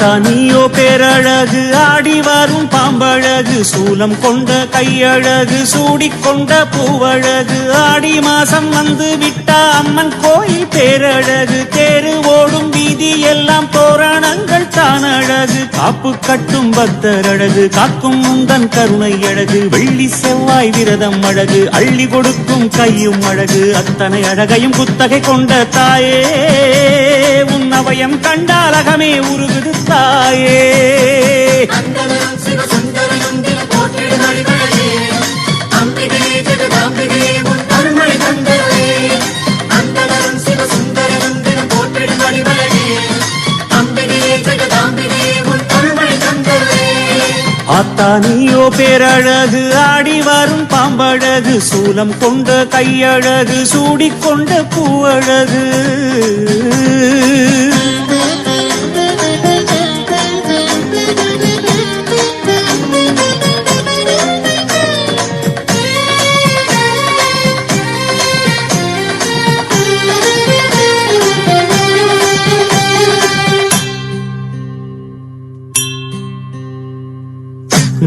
ஆத்தானியோ பேரழகு ஆடி வரும் பாம்பழகு சூலம் கொண்ட கையழகு சூடிக்கொண்ட பூவழகு ஆடி மாசம் வந்து விட்டா அம்மன் கோயில் பேரழகு தேரு ஓடும் வீதி எல்லாம் தோரணங்கள் தான் அழகு காப்பு கட்டும் பக்தர் அழகு காக்கும் முந்தன் கருணை அழகு வெள்ளி செவ்வாய் விரதம் அழகு அள்ளி கொடுக்கும் கையும் அழகு அத்தனை அழகையும் குத்தகை கொண்ட தாயே உன் அவயம் கண்டால் அகமே உருகுது தாயே. ஆத்தானியோ பேரழகு ஆடி வரும் பாம்பழகு சூலம் கொண்ட கையழகு சூடிக்கொண்ட பூவழகு.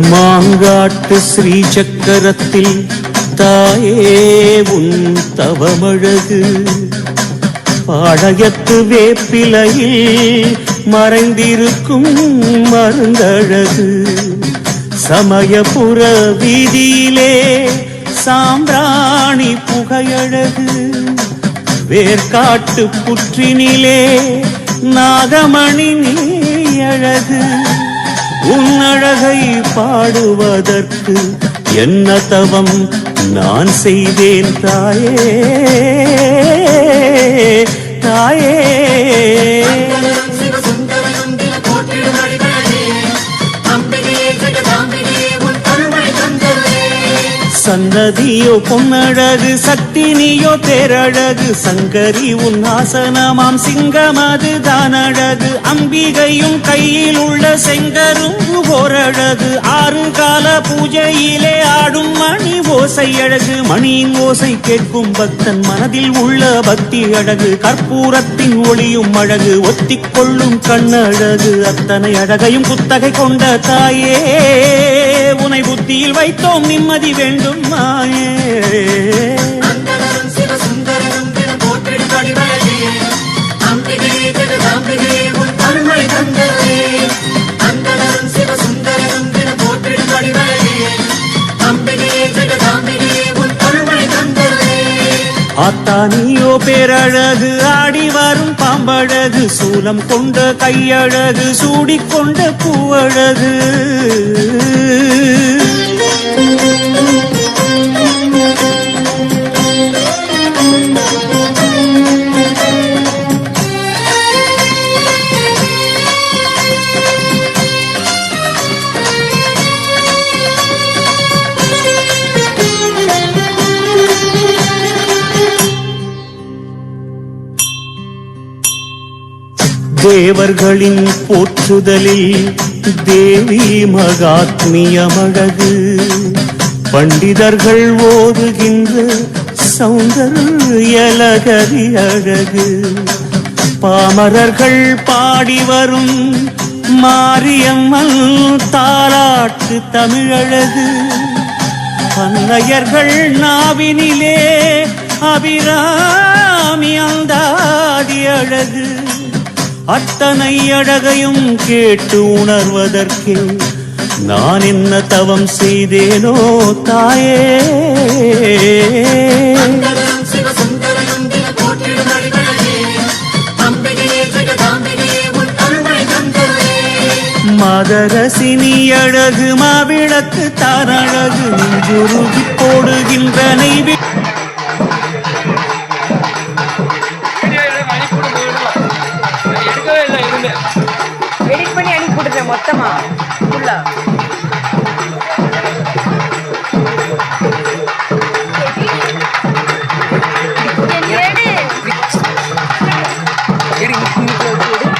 மாங்காட்டு ஸ்ரீ சக்கரத்தில் தாயே உன் தவமழகு பாடயத்து வேப்பிலையில் மறைந்திருக்கும் மருந்தழகு சமயபுர வீதியிலே சாம்பிராணி புகையழகு வேர்காட்டு புற்றினிலே நாகமணி நீயழகு உன்னழகை பாடுவதற்கு என்ன தவம் நான் செய்தேன் தாயே தாயே. சந்ததியோ பொன்னழகு சக்தினியோ பேரழகு சங்கரி உன் ஆசனமாம் சிங்கமது தான் அழகு அம்பிகையும் கையில் உள்ள செங்கரும்பு ஓரழகு ஆறு கால பூஜையிலே ஆடும் மணி ஓசை அழகு மணியின் ஓசை கேட்கும் பக்தன் மனதில் உள்ள பக்தி அழகு கற்பூரத்தின் ஒளியும் அழகு ஒத்திக்கொள்ளும் கண்ணழகு அத்தனை அழகையும் குத்தகை கொண்ட தாயே உனை புத்தியில் வைத்தோம் நிம்மதி வேண்டும் மாயே. ஆத்தானியோ பேரழகு ஆடி வரும் பாம்பழகு சூலம் கொண்ட கையழகு சூடிக்கொண்ட பூவழகு. தேவர்களின் போற்றுதலில் தேவி மகாத்மியமழகு பண்டிதர்கள் ஓதுகின்ற சௌந்தர்யலகரி அழகு பாமரர்கள் பாடி வரும் மாரியம்மன் தாலாட்டு தமிழழகு பன்னையர்கள் நாவினிலே அபிராமி அந்தாதி அழகு அத்தனை அழகையும் கேட்டு உணர்வதற்கே நான் என்ன தவம் செய்தேனோ தாயே. மதரசினி அழகு மாவிளக்கு தான் அழகு நெஞ்சுருகி போடுகின்ற நெய்வி எடிட் பண்ணி அனுப்பி போட்டுறேன் மொத்தமா ஃபுல்லா.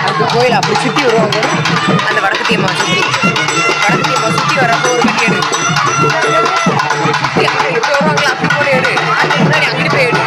அந்த கோயில் அப்படி சுற்றி வருவாங்க அந்த வடக்கு தீயம்மா சுற்றி வரப்போ ஒரு கட்டி எடு எப்படி வருவாங்களா அப்படி போட்டு எடு அதுக்கு முன்னாடி அங்கிட்டு போய் எடு.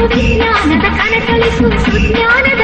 ವಿಜ್ಞಾನದ ಕನಕಲಿಸು ಸುಜ್ಞಾನದ